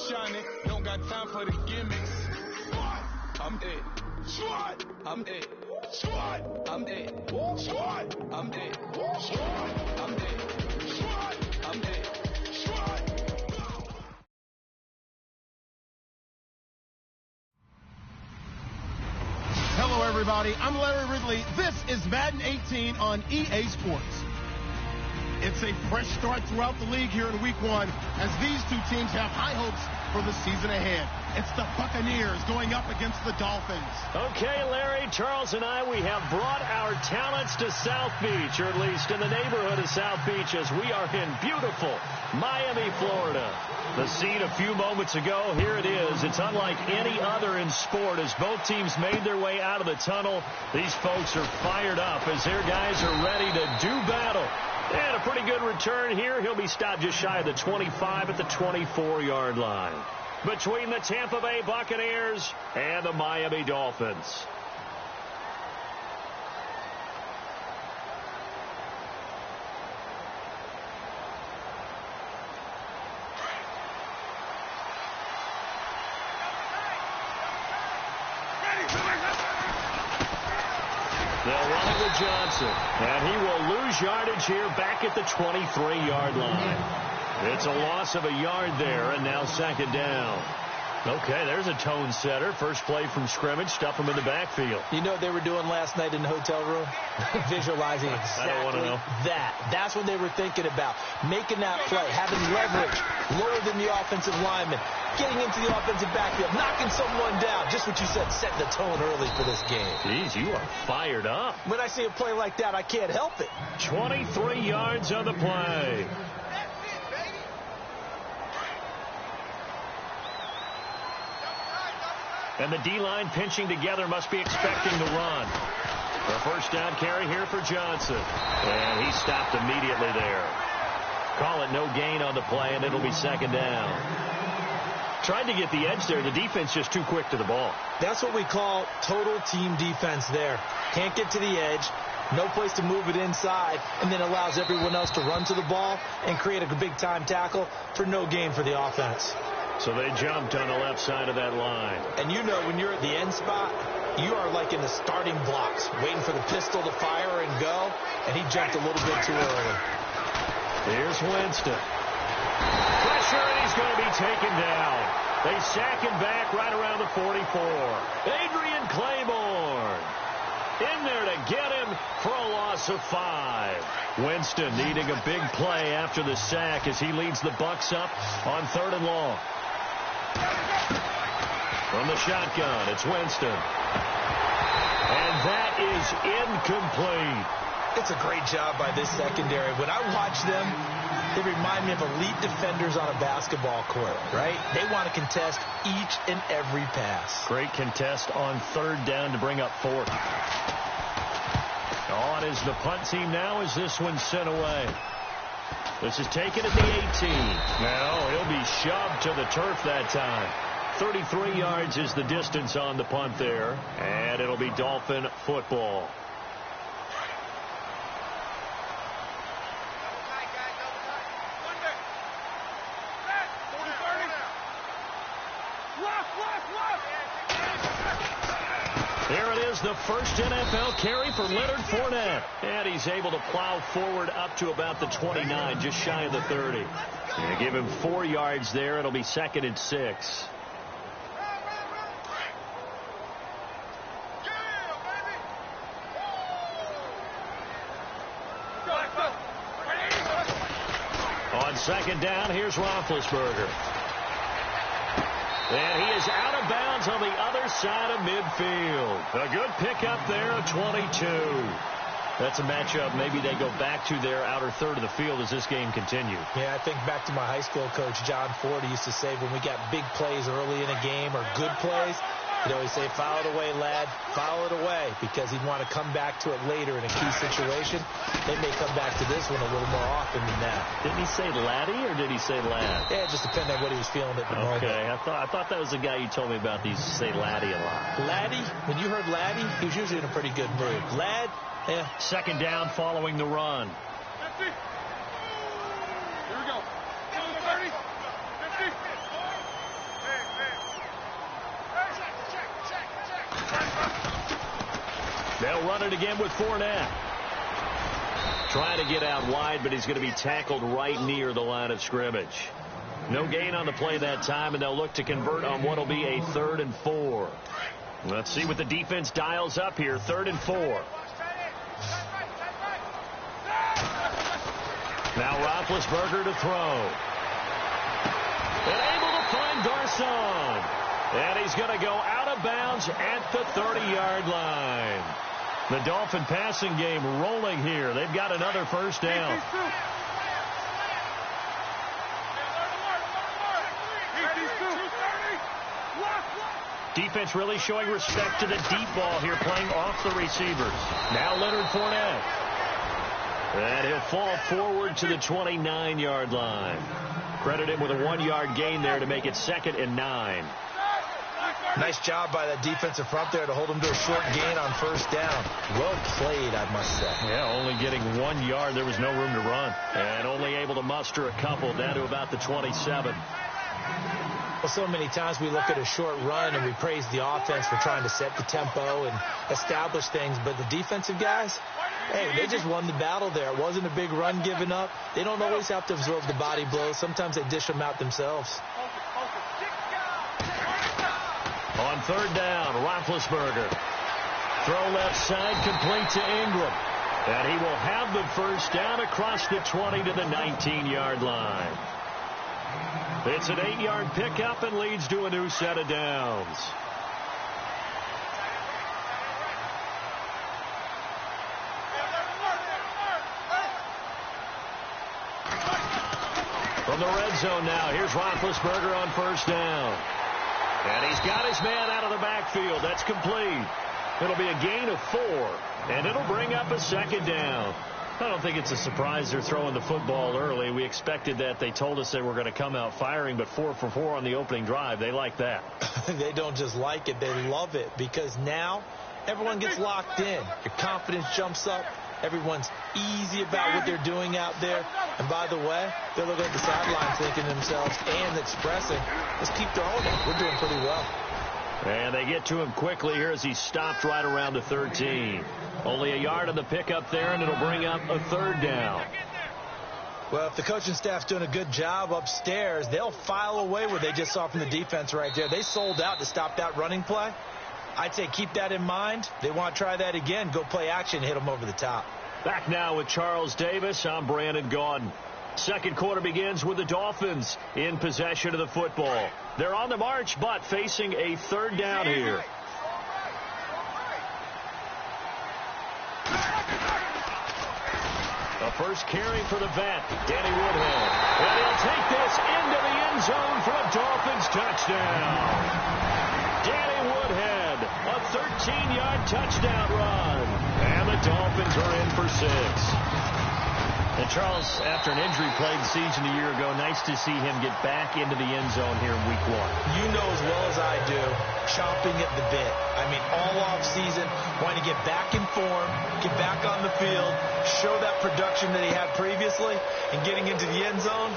shining. Don't got time for the gimmicks. I'm it. I'm it. I'm it. I'm it. I'm it. I'm it. Hello, everybody. I'm Larry Ridley. This is Madden 18 on EA Sports. It's a fresh start throughout the league here in Week 1 as these two teams have high hopes for the season ahead. It's the Buccaneers going up against the Dolphins. Okay, Larry, Charles and I, we have brought our talents to South Beach, or at least in the neighborhood of South Beach, as we are in beautiful Miami, Florida. The scene a few moments ago, here it is. It's unlike any other in sport as both teams made their way out of the tunnel. These folks are fired up as their guys are ready to do battle. And a pretty good return here. He'll be stopped just shy of the 25 at the 24-yard line. Between the Tampa Bay Buccaneers and the Miami Dolphins. They'll run it with Johnson, and he will lose yardage here back at the 23-yard line. It's a loss of a yard there, and now second down. Okay, there's a tone setter. First play from scrimmage, stuff him in the backfield. You know what they were doing last night in the hotel room? Visualizing exactly I don't want to know. that. That's what they were thinking about. Making that play, having leverage lower than the offensive lineman, getting into the offensive backfield, knocking someone down. Just what you said, setting the tone early for this game. Jeez, you are fired up. When I see a play like that, I can't help it. 23 yards on the play. And the D-line pinching together must be expecting the run. A first down carry here for Johnson. And he stopped immediately there. Call it no gain on the play, and it'll be second down. Tried to get the edge there. The defense just too quick to the ball. That's what we call total team defense there. Can't get to the edge. No place to move it inside, and then allows everyone else to run to the ball and create a big-time tackle for no gain for the offense. So they jumped on the left side of that line. And you know when you're at the end spot, you are like in the starting blocks, waiting for the pistol to fire and go, and he jumped a little bit too early. Here's Winston. Pressure, and he's going to be taken down. They sack him back right around the 44. Adrian Claiborne in there to get him for a loss of 5. Winston needing a big play after the sack as he leads the Bucs up on 3rd and long. From the shotgun, it's Winston. And that is incomplete. It's a great job by this secondary. When I watch them, they remind me of elite defenders on a basketball court, right? They want to contest each and every pass. Great contest on 3rd down to bring up 4th. On is the punt team now as this one's sent away. This is taken at the 18. Now he'll be shoved to the turf that time. 33 yards is the distance on the punt there. And it'll be Dolphin football. There it is, the first NFL carry for Leonard Fournette. And he's able to plow forward up to about the 29, just shy of the 30. And give him 4 yards there. It'll be 2nd and 6. On 2nd down, here's Roethlisberger. And he is out of bounds on the other side of midfield. A good pickup there, a 22. That's a matchup maybe they go back to their outer third of the field as this game continues. Yeah, I think back to my high school coach, John Ford, used to say when we got big plays early in a game or good plays, he'd always say, foul it away, lad, foul it away, because he'd want to come back to it later in a key situation. They may come back to this one a little more often than that. Didn't he say laddie or did he say lad? Yeah, it just depended on what he was feeling at the moment. Okay, I thought that was the guy you told me about. He used to say laddie a lot. Laddie, when you heard laddie, he was usually in a pretty good mood. Lad, yeah. 2nd down following the run. 50. Here we go. 30. 50. They'll run it again with Fournette. Trying to get out wide, but he's going to be tackled right near the line of scrimmage. No gain on the play that time, and they'll look to convert on what will be a 3rd and 4. Let's see what the defense dials up here. 3rd and 4. Now Roethlisberger to throw. And able to find Garcon. And he's going to go out of bounds at the 30-yard line. The Dolphin passing game rolling here. They've got another first down. Defense really showing respect to the deep ball here, playing off the receivers. Now Leonard Fournette. And he'll fall forward to the 29-yard line. Credit him with a 1-yard gain there to make it 2nd and 9. Nice job by that defensive front there to hold him to a short gain on first down. Well played, I must say. Yeah, only getting 1 yard. There was no room to run. And only able to muster a couple down to about the 27. Well, so many times we look at a short run and we praise the offense for trying to set the tempo and establish things. But the defensive guys, hey, they just won the battle there. It wasn't a big run given up. They don't always have to absorb the body blows. Sometimes they dish them out themselves. On 3rd down, Roethlisberger. Throw left side, complete to Ingram. And he will have the first down across the 20 to the 19-yard line. It's an 8-yard pickup and leads to a new set of downs. From the red zone now, here's Roethlisberger on first down. And he's got his man out of the backfield. That's complete. It'll be a gain of 4, and it'll bring up a 2nd down. I don't think it's a surprise they're throwing the football early. We expected that. They told us they were going to come out firing, but 4 for 4 on the opening drive. They like that. They don't just like it. They love it because now everyone gets locked in. Your confidence jumps up. Everyone's easy about what they're doing out there. And by the way, they're looking at the sidelines thinking to themselves and expressing, let's keep throwing it. We're doing pretty well. And they get to him quickly here as he stopped right around the 13. Only a yard on the pickup there, and it'll bring up a 3rd down. Well, if the coaching staff's doing a good job upstairs, they'll file away what they just saw from the defense right there. They sold out to stop that running play. I'd say keep that in mind. They want to try that again. Go play action, hit them over the top. Back now with Charles Davis. I'm Brandon Gaudin. Second quarter begins with the Dolphins in possession of the football. They're on the march, but facing a 3rd down here. A first carry for the vet, Danny Woodhead. And he'll take this into the end zone for a Dolphins touchdown. Danny Woodhead, a 13-yard touchdown run. And the Dolphins are in for 6. And Charles, after an injury-plagued season a year ago, nice to see him get back into the end zone here in week 1. You know as well as I do, chomping at the bit. I mean, all off season, wanting to get back in form, get back on the field, show that production that he had previously, and getting into the end zone,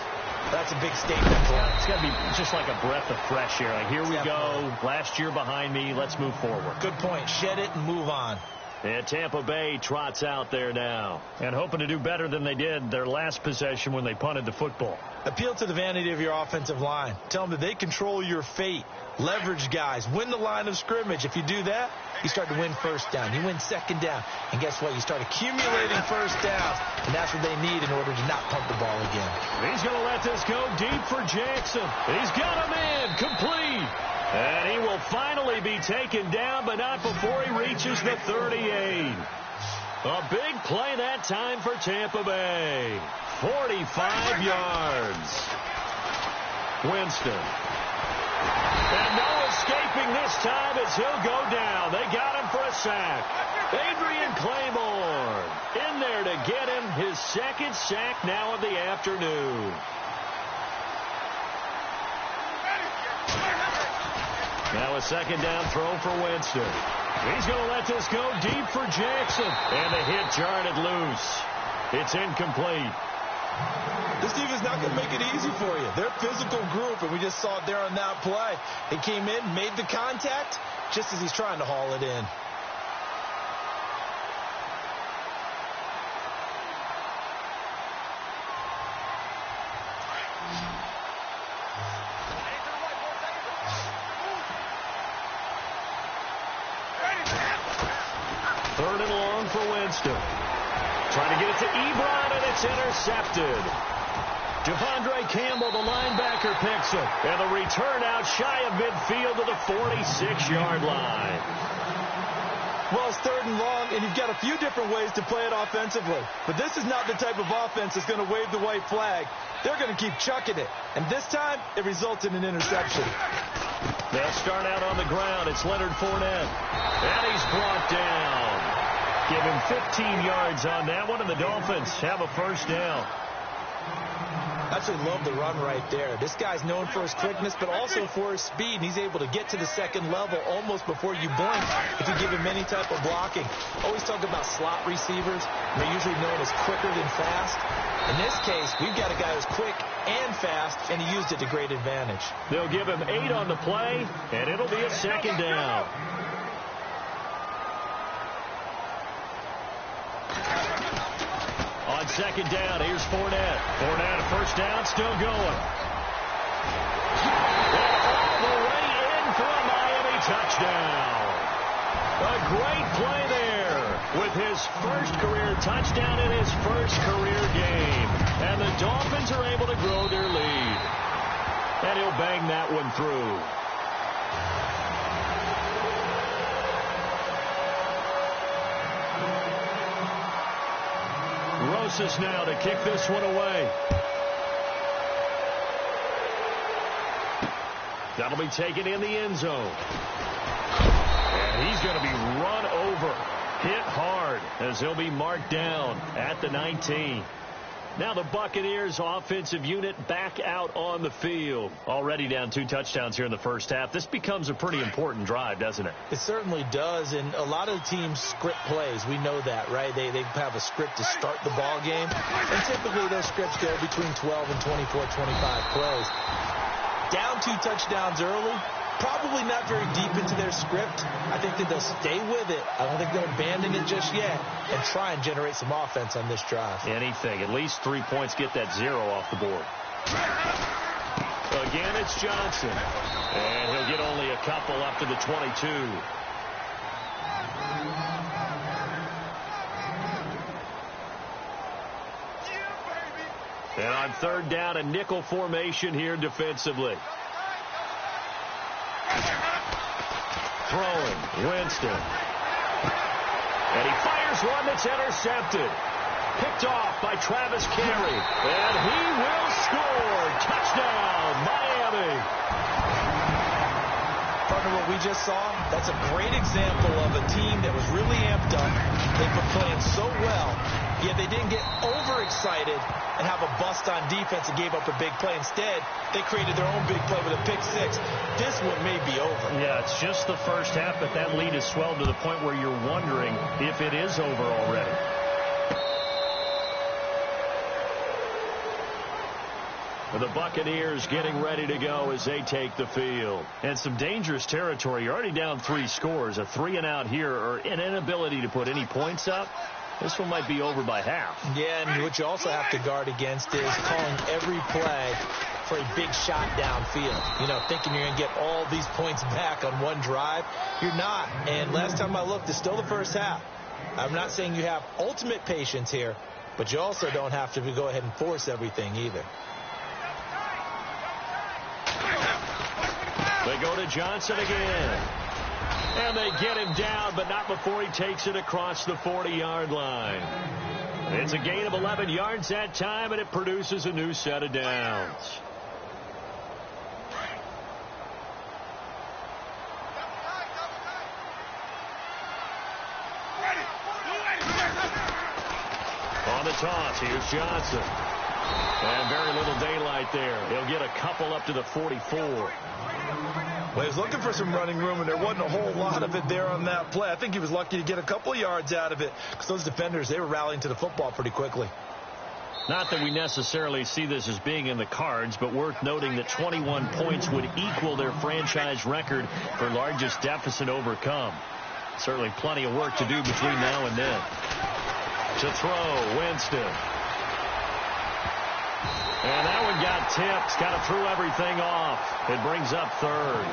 that's a big statement for him. It's got to be just like a breath of fresh air. Like, here we go, last year behind me, let's move forward. Good point. Shed it and move on. And Tampa Bay trots out there now. And hoping to do better than they did their last possession when they punted the football. Appeal to the vanity of your offensive line. Tell them that they control your fate. Leverage guys. Win the line of scrimmage. If you do that, you start to win first down. You win second down. And guess what? You start accumulating first downs. And that's what they need in order to not punt the ball again. He's going to let this go deep for Jackson. He's got him in. Complete. And he will finally be taken down, but not before he reaches the 38. A big play that time for Tampa Bay. 45 yards. Winston. And no escaping this time as he'll go down. They got him for a sack. Adrian Claymore in there to get him his 2nd sack now of the afternoon. Now a 2nd down throw for Winston. He's going to let this go deep for Jackson. And the hit jarred it loose. It's incomplete. This defense not going to make it easy for you. They're a physical group, and we just saw it there on that play. They came in, made the contact, just as he's trying to haul it in. it along for Winston. Trying to get it to Ebron, and it's intercepted. Javondre Campbell, the linebacker, picks it. And the return out shy of midfield to the 46-yard line. Well, it's 3rd and long, and you've got a few different ways to play it offensively. But this is not the type of offense that's going to wave the white flag. They're going to keep chucking it. And this time, it results in an interception. They'll start out on the ground. It's Leonard Fournette. And he's brought down. Give him 15 yards on that one, and the Dolphins have a first down. I absolutely love the run right there. This guy's known for his quickness, but also for his speed. And he's able to get to the second level almost before you blink if you give him any type of blocking. Always talk about slot receivers. They're usually known as quicker than fast. In this case, we've got a guy who's quick and fast, and he used it to great advantage. They'll give him 8 on the play, and it'll be a second down. On second down, here's Fournette. Fournette, a first down, still going. All the way in for a Miami touchdown. A great play there with his first career touchdown in his first career game. And the Dolphins are able to grow their lead. And he'll bang that one through. Rosas now to kick this one away. That'll be taken in the end zone. And he's going to be run over, hit hard, as he'll be marked down at the 19. Now the Buccaneers offensive unit back out on the field. Already down 2 touchdowns here in the first half. This becomes a pretty important drive, doesn't it? It certainly does, and a lot of the teams script plays. We know that, right? They have a script to start the ball game, and typically those scripts go between 12 and 24, 25 plays. Down 2 touchdowns early, probably not very deep into their script. I think that they'll stay with it. I don't think they'll abandon it just yet and try and generate some offense on this drive. Anything. At least 3 points, get that 0 off the board. Again, it's Johnson. And he'll get only a couple up to the 22. And on third down, a nickel formation here defensively. Throwing, Winston. And he fires one that's intercepted. Picked off by Travis Carey. And he will score. Touchdown, Miami. Partner, what we just saw, that's a great example of a team that was really amped up. They've been playing so well, yet they didn't get overexcited and have a bust on defense and gave up a big play. Instead, they created their own big play with a pick 6. This one may be over. Yeah, it's just the first half, but that lead has swelled to the point where you're wondering if it is over already. The Buccaneers getting ready to go as they take the field. And some dangerous territory. You're already down 3 scores. A 3-and-out here, or an inability to put any points up. This one might be over by half. Yeah, and what you also have to guard against is calling every play for a big shot downfield. You know, thinking you're going to get all these points back on one drive. You're not. And last time I looked, it's still the first half. I'm not saying you have ultimate patience here, but you also don't have to go ahead and force everything either. They go to Johnson again. And they get him down, but not before he takes it across the 40-yard line. It's a gain of 11 yards that time, and it produces a new set of downs. On the toss, here's Johnson. And very little daylight there. He'll get a couple up to the 44. Well, he was looking for some running room, and there wasn't a whole lot of it there on that play. I think he was lucky to get a couple yards out of it because those defenders, they were rallying to the football pretty quickly. Not that we necessarily see this as being in the cards, but worth noting that 21 points would equal their franchise record for largest deficit overcome. Certainly plenty of work to do between now and then. To throw, Winston. And that one got tipped. Kind of threw everything off. It brings up third.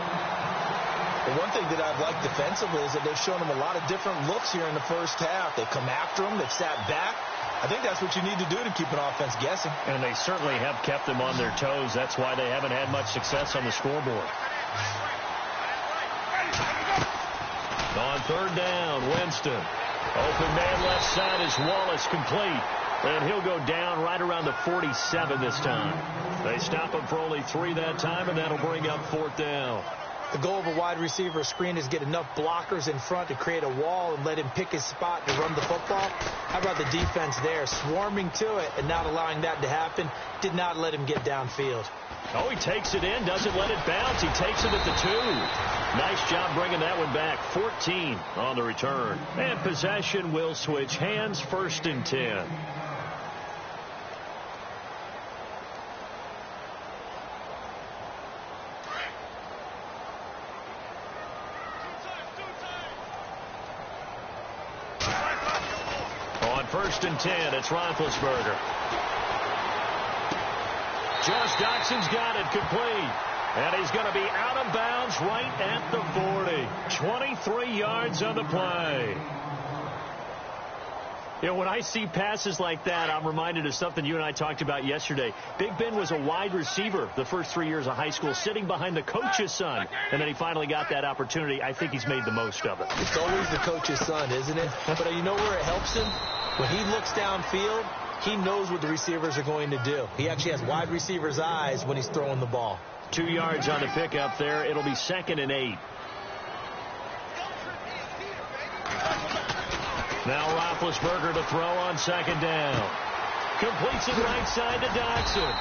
Well, one thing that I've liked defensively is that they've shown him a lot of different looks here in the first half. They come after him. They've sat back. I think that's what you need to do to keep an offense guessing. And they certainly have kept them on their toes. That's why they haven't had much success on the scoreboard. On third down, Winston. Open man left side is Wallace, complete. And he'll go down right around the 47 this time. They stop him for only 3 that time, and that'll bring up fourth down. The goal of a wide receiver screen is get enough blockers in front to create a wall and let him pick his spot to run the football. How about the defense there, swarming to it and not allowing that to happen? Did not let him get downfield. Oh, he takes it in, doesn't let it bounce. He takes it at the 2. Nice job bringing that one back. 14 on the return. And possession will switch hands, 1st and 10. On 1st and 10, it's Roethlisberger. Josh Doxson's got it, complete. And he's going to be out of bounds right at the 40. 23 yards on the play. You know, when I see passes like that, I'm reminded of something you and I talked about yesterday. Big Ben was a wide receiver the first 3 years of high school, sitting behind the coach's son. And then he finally got that opportunity. I think he's made the most of it. It's always the coach's son, isn't it? But you know where it helps him? When he looks downfield, he knows what the receivers are going to do. He actually has wide receiver's eyes when he's throwing the ball. 2 yards on the pickup there. It'll be 2nd and 8. Now Roethlisberger to throw on 2nd down. Completes it right side to Doxson.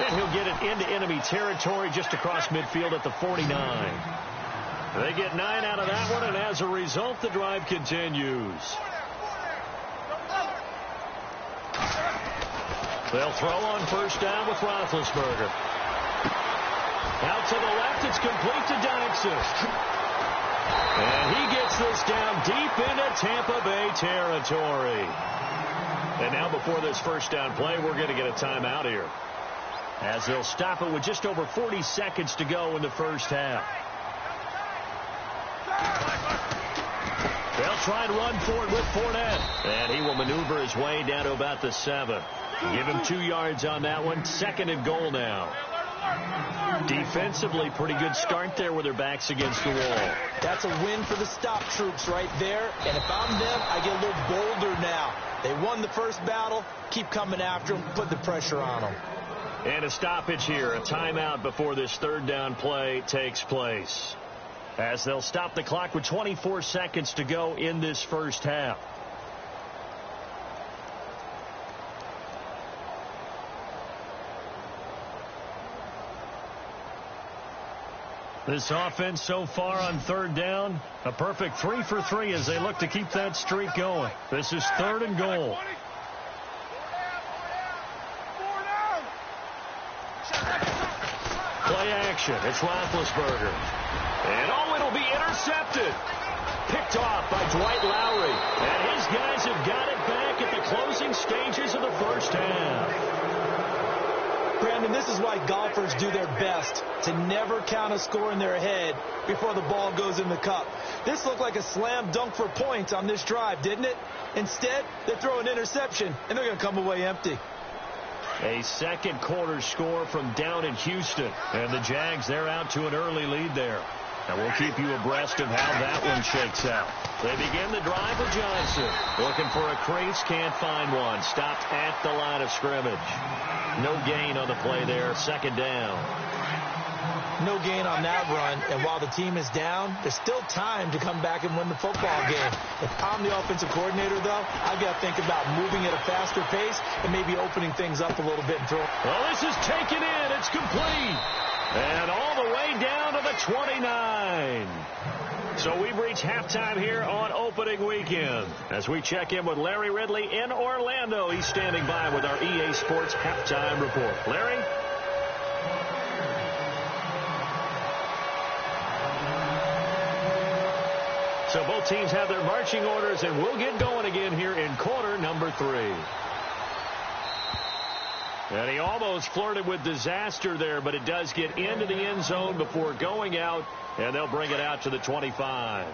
And he'll get it into enemy territory just across midfield at the 49. They get 9 out of that one, and as a result, the drive continues. They'll throw on 1st down with Roethlisberger. Out to the left, it's complete to Doxson. And he gets this down deep into Tampa Bay territory. And now before this 1st down play, we're going to get a timeout here, as they'll stop it with just over 40 seconds to go in the first half. They'll try and run for it with Fournette. And he will maneuver his way down to about the 7. Give him 2 yards on that one. 2nd and goal now. Defensively, pretty good start there with their backs against the wall. That's a win for the stop troops right there. And if I'm them, I get a little bolder now. They won the first battle. Keep coming after them. Put the pressure on them. And a stoppage here. A timeout before this 3rd down play takes place, as they'll stop the clock with 24 seconds to go in this first half. This offense so far on 3rd down, a perfect 3 for 3 as they look to keep that streak going. This is 3rd and goal. Play action. It's Roethlisberger. And oh, it'll be intercepted. Picked off by Dwight Lowry. And his guys have got it back at the closing stages of the first half. Brandon, this is why golfers do their best to never count a score in their head before the ball goes in the cup. This looked like a slam dunk for points on this drive, didn't it? Instead, they throw an interception, and they're going to come away empty. A 2nd quarter score from down in Houston. And the Jags, they're out to an early lead there. And we'll keep you abreast of how that one shakes out. They begin the drive with Johnson. Looking for a crease, can't find one. Stopped at the line of scrimmage. No gain on the play there, 2nd down. No gain on that run, and while the team is down, there's still time to come back and win the football game. If I'm the offensive coordinator, though, I've got to think about moving at a faster pace and maybe opening things up a little bit and throwing. Well, this is taken in. It's complete. And all the way down to the 29. So we've reached halftime here on opening weekend. As we check in with Larry Ridley in Orlando, he's standing by with our EA Sports halftime report. Larry? So both teams have their marching orders, and we'll get going again here in quarter number 3. And he almost flirted with disaster there, but it does get into the end zone before going out And they'll bring it out to the 25.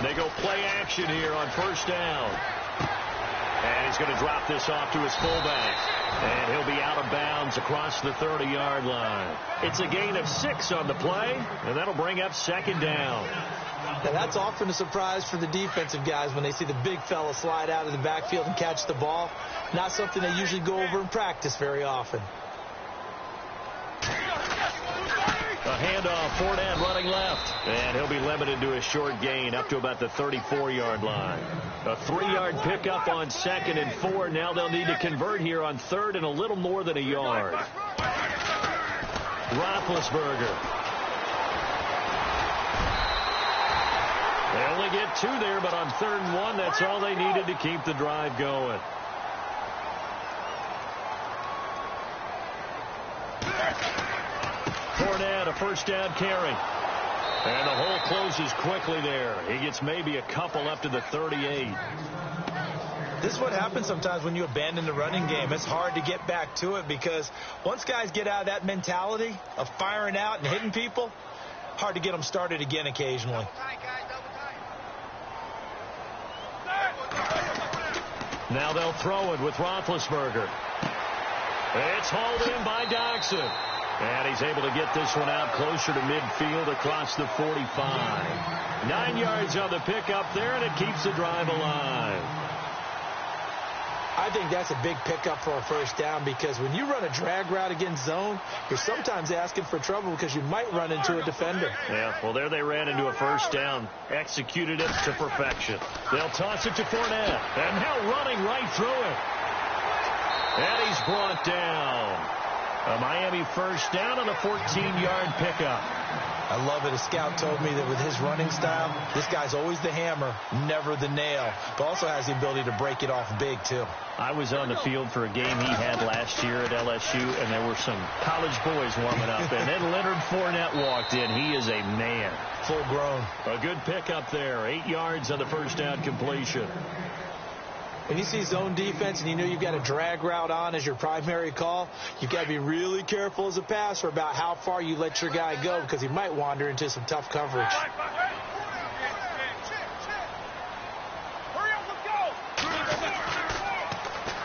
They go play action here on first down. And he's going to drop this off to his fullback. And he'll be out of bounds across the 30-yard line. It's a gain of 6 on the play, and that'll bring up second down. Now, that's often a surprise for the defensive guys when they see the big fella slide out of the backfield and catch the ball. Not something they usually go over in practice very often. A handoff, Fournette running left. And he'll be limited to a short gain up to about the 34-yard line. A 3-yard pickup on 2nd and 4. Now they'll need to convert here on 3rd and a little more than a yard. Roethlisberger. They only get 2 there, but on 3rd and 1, that's all they needed to keep the drive going. Fournette, a first down carry. And the hole closes quickly there. He gets maybe a couple up to the 38. This is what happens sometimes when you abandon the running game. It's hard to get back to it because once guys get out of that mentality of firing out and hitting people, hard to get them started again occasionally. Now they'll throw it with Roethlisberger. It's hauled in by Doxson. And he's able to get this one out closer to midfield across the 45. 9 yards on the pickup there, and it keeps the drive alive. I think that's a big pickup for a first down because when you run a drag route against zone, you're sometimes asking for trouble because you might run into a defender. Yeah, well, there they ran into a first down. Executed it to perfection. They'll toss it to Fournette. And now running right through it. And he's brought down. A Miami first down on a 14-yard pickup. I love it. A scout told me that with his running style, this guy's always the hammer, never the nail, but also has the ability to break it off big, too. I was on the field for a game he had last year at LSU, and there were some college boys warming up, and then Leonard Fournette walked in. He is a man. Full grown. A good pickup there. 8 yards on the first down completion. When you see zone defense and you know you've got a drag route on as your primary call, you've got to be really careful as a passer about how far you let your guy go because he might wander into some tough coverage.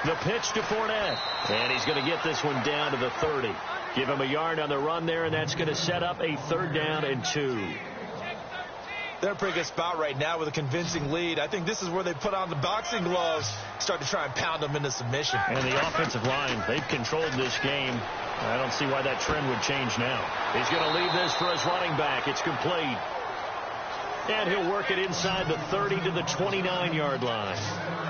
The pitch to Fournette. And he's going to get this one down to the 30. Give him a yard on the run there, and that's going to set up a 3rd down and 2. They're in a pretty good spot right now with a convincing lead. I think this is where they put on the boxing gloves, start to try and pound them into submission. And the offensive line, they've controlled this game. I don't see why that trend would change now. He's going to leave this for his running back. It's complete. And he'll work it inside the 30 to the 29-yard line.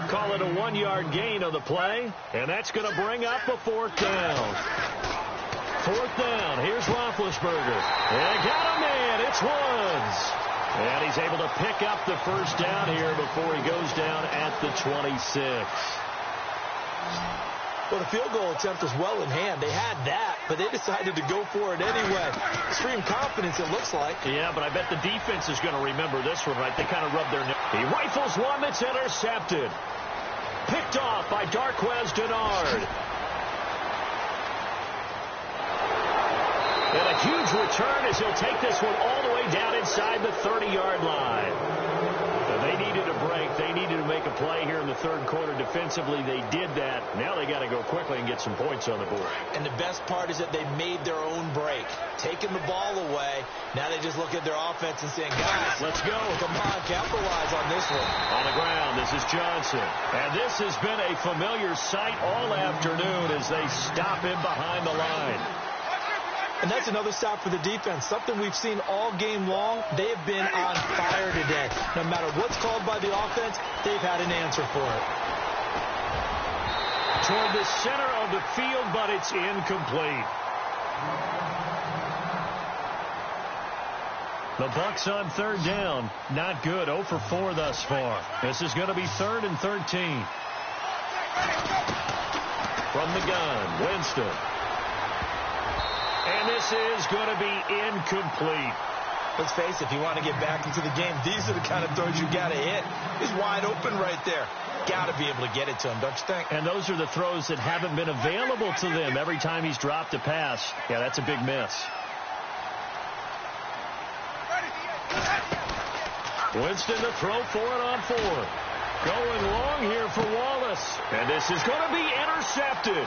Call it a 1-yard gain on the play, and that's going to bring up a 4th down. 4th down. Here's Roethlisberger. And got him in. It's Woods. And he's able to pick up the first down here before he goes down at the 26. Well, the field goal attempt was well in hand. They had that, but they decided to go for it anyway. Extreme confidence, it looks like. Yeah, but I bet the defense is going to remember this one, right? They kind of rubbed their nose. He rifles one that's intercepted. Picked off by Darqueze Dennard. And a huge return as he'll take this one all the way down inside the 30-yard line. And they needed a break. They needed to make a play here in the 3rd quarter. Defensively, they did that. Now they got to go quickly and get some points on the board. And the best part is that they made their own break. Taking the ball away. Now they just look at their offense and saying, guys, let's go. Come on, capitalize on this one. On the ground, this is Johnson. And this has been a familiar sight all afternoon as they stop him behind the line. And that's another stop for the defense. Something we've seen all game long. They have been on fire today. No matter what's called by the offense, they've had an answer for it. Toward the center of the field, but it's incomplete. The Bucs on 3rd down. Not good. 0 for 4 thus far. This is going to be 3rd and 13. From the gun, Winston. And this is going to be incomplete. Let's face it, if you want to get back into the game, these are the kind of throws you got to hit. He's wide open right there. Got to be able to get it to him, don't you think? And those are the throws that haven't been available to them every time he's dropped a pass. Yeah, that's a big miss. Winston to throw for it on 4. Going long here for Wallace. And this is going to be intercepted.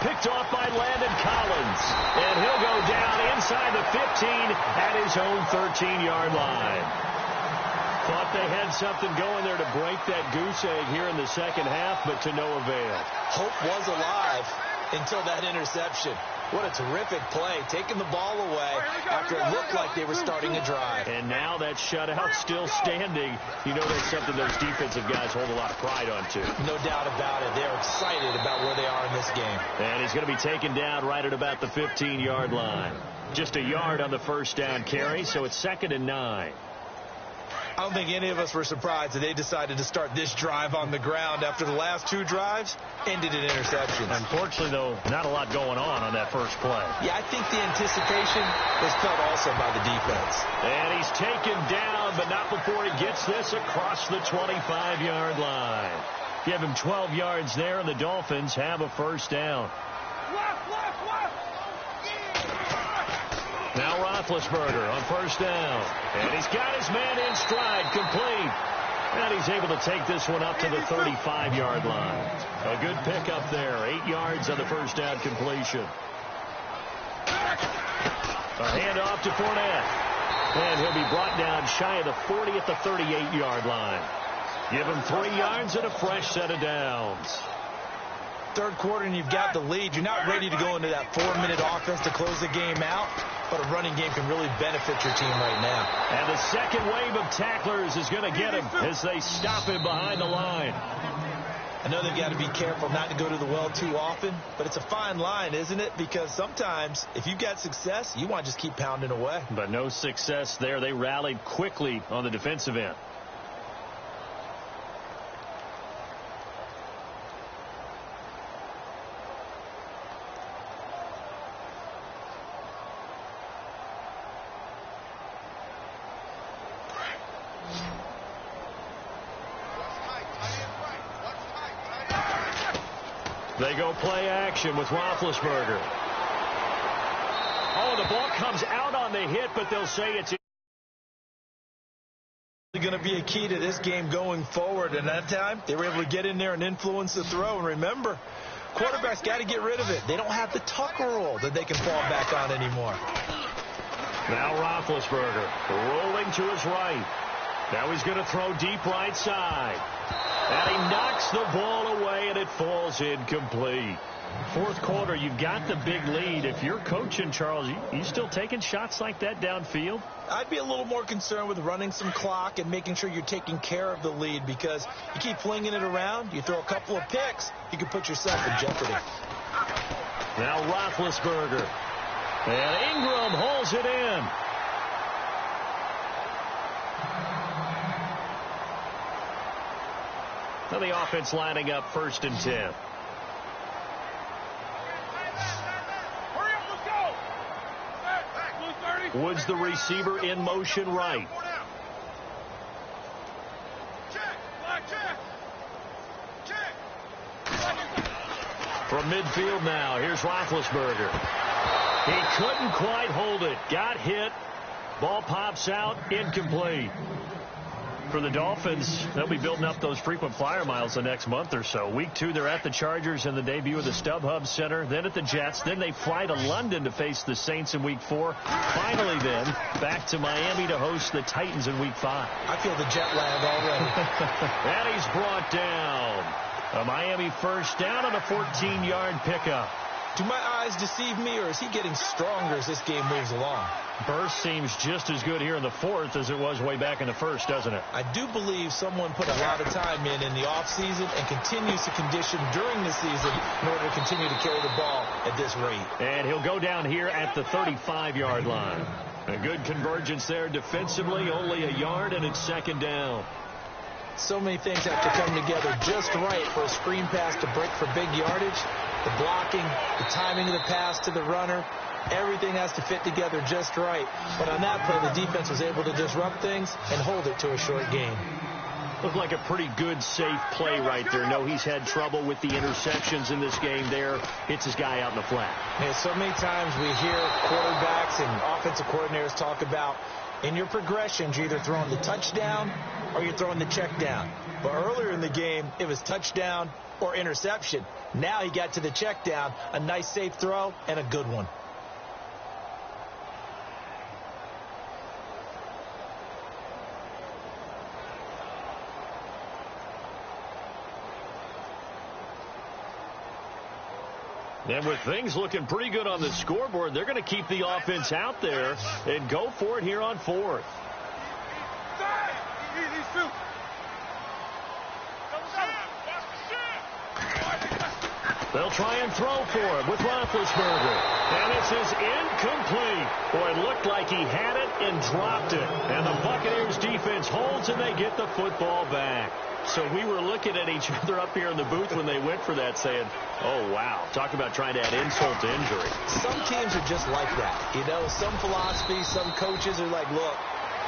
Picked off by Landon Collins. And he'll go down inside the 15 at his own 13-yard line. Thought they had something going there to break that goose egg here in the second half, but to no avail. Hope was alive until that interception. What a terrific play, taking the ball away after it looked like they were starting a drive. And now that shutout still standing. You know that's something those defensive guys hold a lot of pride on, too. No doubt about it. They're excited about where they are in this game. And he's going to be taken down right at about the 15-yard line. Just a yard on the first down carry, so it's 2nd and 9. I don't think any of us were surprised that they decided to start this drive on the ground after the last 2 drives ended in interceptions. Unfortunately, though, not a lot going on that first play. Yeah, I think the anticipation was felt also by the defense. And he's taken down, but not before he gets this across the 25-yard line. Give him 12 yards there, and the Dolphins have a first down. Now Roethlisberger on first down. And he's got his man in stride, complete. And he's able to take this one up to the 35-yard line. A good pickup there. 8 yards on the first down completion. A handoff to Fournette. And he'll be brought down shy of the 40 at the 38-yard line. Give him 3 yards and a fresh set of downs. Third quarter and you've got the lead. You're not ready to go into that 4-minute offense to close the game out, but a running game can really benefit your team right now. And the second wave of tacklers is going to get him as they stop him behind the line. I know they've got to be careful not to go to the well too often, but it's a fine line, isn't it? Because sometimes if you've got success, you want to just keep pounding away. But no success there. They rallied quickly on the defensive end. They go play action with Roethlisberger. Oh, the ball comes out on the hit, but they'll say it's going to be a key to this game going forward. And that time, they were able to get in there and influence the throw. And remember, quarterbacks got to get rid of it. They don't have the Tucker roll that they can fall back on anymore. Now Roethlisberger rolling to his right. Now he's going to throw deep right side. And he knocks the ball away, and it falls incomplete. Fourth quarter, you've got the big lead. If you're coaching, Charles, you still taking shots like that downfield? I'd be a little more concerned with running some clock and making sure you're taking care of the lead, because you keep flinging it around, you throw a couple of picks, you can put yourself in jeopardy. Now Roethlisberger. And Ingram holds it in. Now the offense lining up 1st and 10. Woods, the receiver, in motion right. From midfield now, here's Roethlisberger. He couldn't quite hold it. Got hit. Ball pops out. Incomplete. For the Dolphins, they'll be building up those frequent flyer miles the next month or so. Week 2, they're at the Chargers in the debut of the StubHub Center, then at the Jets. Then they fly to London to face the Saints in Week 4. Finally, then, back to Miami to host the Titans in Week 5. I feel the jet lag already. And he's brought down. A Miami first down on a 14-yard pickup. Do my eyes deceive me, or is he getting stronger as this game moves along? Burst seems just as good here in the 4th as it was way back in the 1st, doesn't it? I do believe someone put a lot of time in the offseason and continues to condition during the season in order to continue to carry the ball at this rate. And he'll go down here at the 35-yard line. A good convergence there defensively, only a yard, and it's 2nd down. So many things have to come together just right for a screen pass to break for big yardage. The blocking, the timing of the pass to the runner, everything has to fit together just right. But on that play, the defense was able to disrupt things and hold it to a short gain. Looked like a pretty good, safe play right there. No, he's had trouble with the interceptions in this game there. Hits his guy out in the flat. And so many times we hear quarterbacks and offensive coordinators talk about in your progressions, you're either throwing the touchdown or you're throwing the check down. But earlier in the game, it was touchdown or interception. Now he got to the check down, a nice safe throw, and a good one. And with things looking pretty good on the scoreboard, they're going to keep the offense out there and go for it here on fourth. They'll try and throw for it with Roethlisberger. And this is incomplete. Boy, it looked like he had it and dropped it. And the Buccaneers defense holds and they get the football back. So we were looking at each other up here in the booth when they went for that saying, oh, wow. Talk about trying to add insult to injury. Some teams are just like that. You know, some philosophies, some coaches are like, look,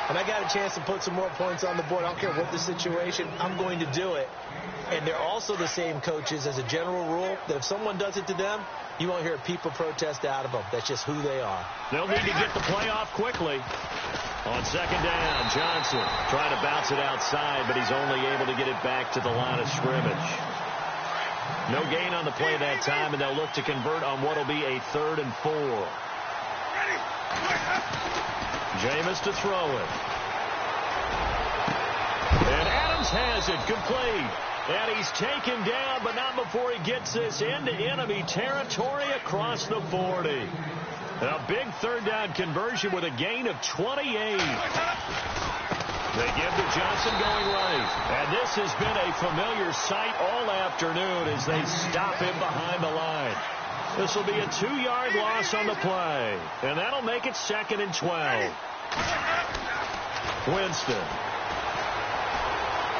when I got a chance to put some more points on the board, I don't care what the situation, I'm going to do it. And they're also the same coaches as a general rule that if someone does it to them, you won't hear people protest out of them. That's just who they are. They'll need to get the play off quickly. On second down, Johnson trying to bounce it outside, but he's only able to get it back to the line of scrimmage. No gain on the play that time, and they'll look to convert on what will be a 3rd and 4. Jameis to throw it. And Adams has it, complete. And he's taken down, but not before he gets this into enemy territory across the 40. A big 3rd down conversion with a gain of 28. They give to Johnson going right. And this has been a familiar sight all afternoon as they stop him behind the line. This will be a 2-yard loss on the play. And that'll make it 2nd and 12. Winston.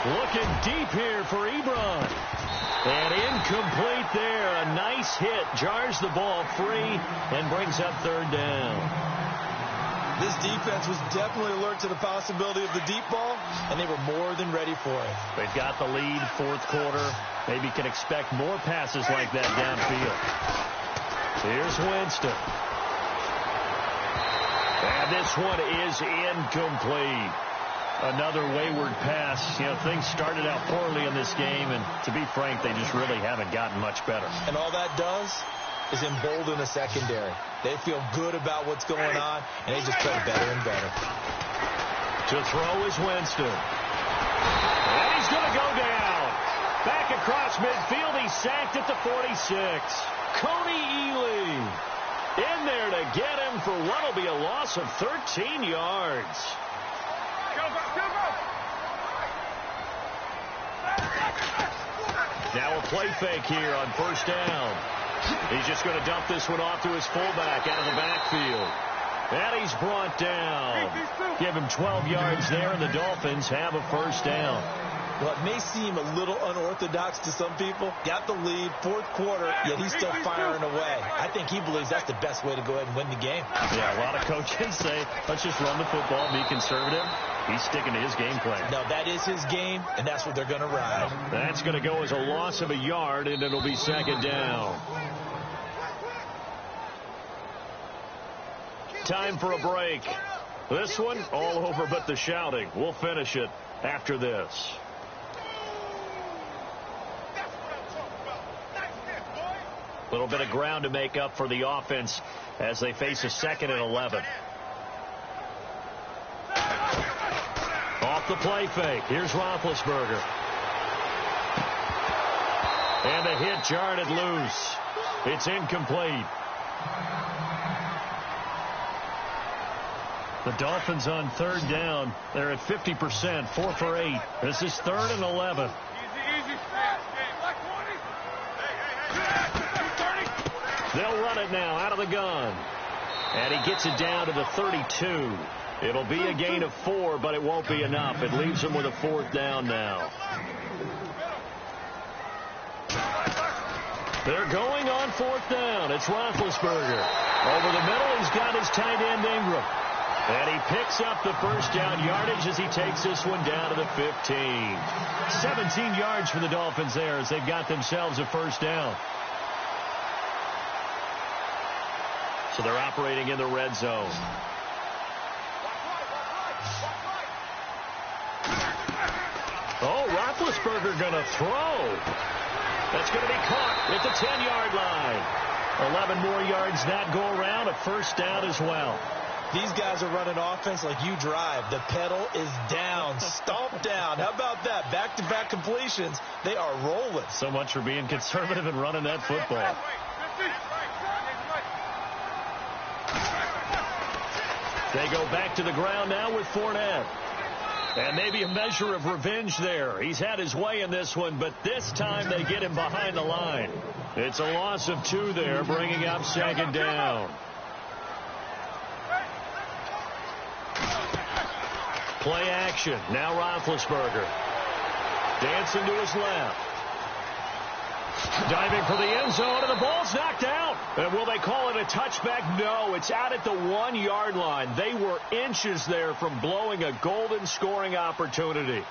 Looking deep here for Ebron. And incomplete there. A nice hit. Jars the ball free and brings up 3rd down. This defense was definitely alert to the possibility of the deep ball, and they were more than ready for it. They've got the lead, 4th quarter. Maybe can expect more passes like that downfield. Here's Winston. And this one is incomplete. Another wayward pass. You know, things started out poorly in this game, and to be frank, they just really haven't gotten much better. And all that does is embolden the secondary. They feel good about what's going on, and they just play better and better. To throw is Winston. And he's going to go down. Back across midfield, he's sacked at the 46. Cody Ely in there to get him for what will be a loss of 13 yards. Now a play fake here on 1st down. He's just going to dump this one off to his fullback out of the backfield. And he's brought down. Give him 12 yards there, and the Dolphins have a 1st down. Well, it may seem a little unorthodox to some people. Got the lead, 4th quarter, yet he's still firing away. I think he believes that's the best way to go ahead and win the game. Yeah, a lot of coaches say, let's just run the football, be conservative. He's sticking to his game plan. No, that is his game, and that's what they're going to ride. That's going to go as a loss of a yard, and it'll be 2nd down. Time for a break. This one, all over but the shouting. We'll finish it after this. A little bit of ground to make up for the offense as they face a 2nd and 11. Off the play fake. Here's Roethlisberger. And the hit jarred it loose. It's incomplete. The Dolphins on 3rd down. They're at 50%, 4 for 8. This is 3rd and 11. They'll run it now out of the gun. And he gets it down to the 32. It'll be a gain of 4, but it won't be enough. It leaves them with a 4th down now. They're going on fourth down. It's Roethlisberger. Over the middle, he's got his tight end Ingram. And he picks up the first down yardage as he takes this one down to the 15. 17 yards for the Dolphins there as they've got themselves a first down. So they're operating in the red zone. Oh, Roethlisberger going to throw. That's going to be caught at the 10-yard line. 11 more yards that go around, a first down as well. These guys are running offense like you drive. The pedal is down, stomp down. How about that? Back-to-back completions. They are rolling. So much for being conservative and running that football. They go back to the ground now with Fournette. And maybe a measure of revenge there. He's had his way in this one, but this time they get him behind the line. It's a loss of 2 there, bringing up second down. Play action. Now Roethlisberger. Dancing to his left. Diving for the end zone, and the ball's knocked out. And will they call it a touchback? No, it's out at the 1-yard line. They were inches there from blowing a golden scoring opportunity.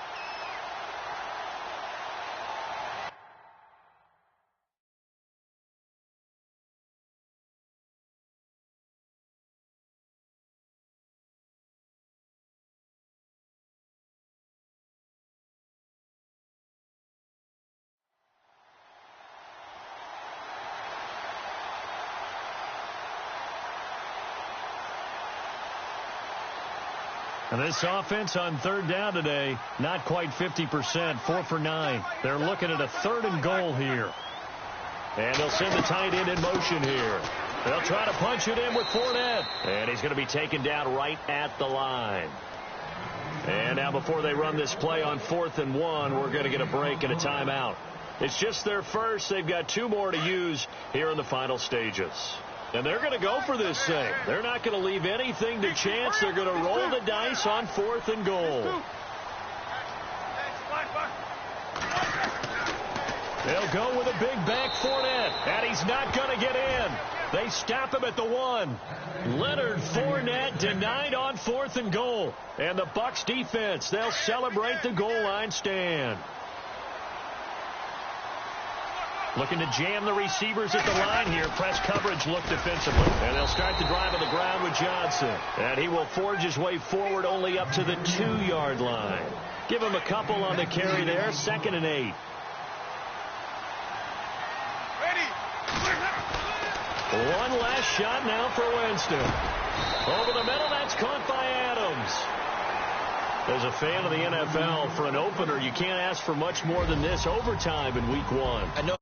And this offense on third down today, not quite 50%, 4 for 9. They're looking at a 3rd and goal here. And they'll send the tight end in motion here. They'll try to punch it in with Fournette. And he's going to be taken down right at the line. And now before they run this play on 4th and 1, we're going to get a break and a timeout. It's just their first. They've got 2 more to use here in the final stages. And they're going to go for this thing. They're not going to leave anything to chance. They're going to roll the dice on 4th and goal. They'll go with a big back Fournette. And he's not going to get in. They stop him at the 1. Leonard Fournette denied on 4th and goal. And the Bucs defense, they'll celebrate the goal line stand. Looking to jam the receivers at the line here. Press coverage look defensively. And they'll start the drive on the ground with Johnson. And he will forge his way forward only up to the 2-yard line. Give him a couple on the carry there. 2nd and 8. One last shot now for Winston. Over the middle, that's caught by Adams. As a fan of the NFL, for an opener, you can't ask for much more than this overtime in week 1. I know.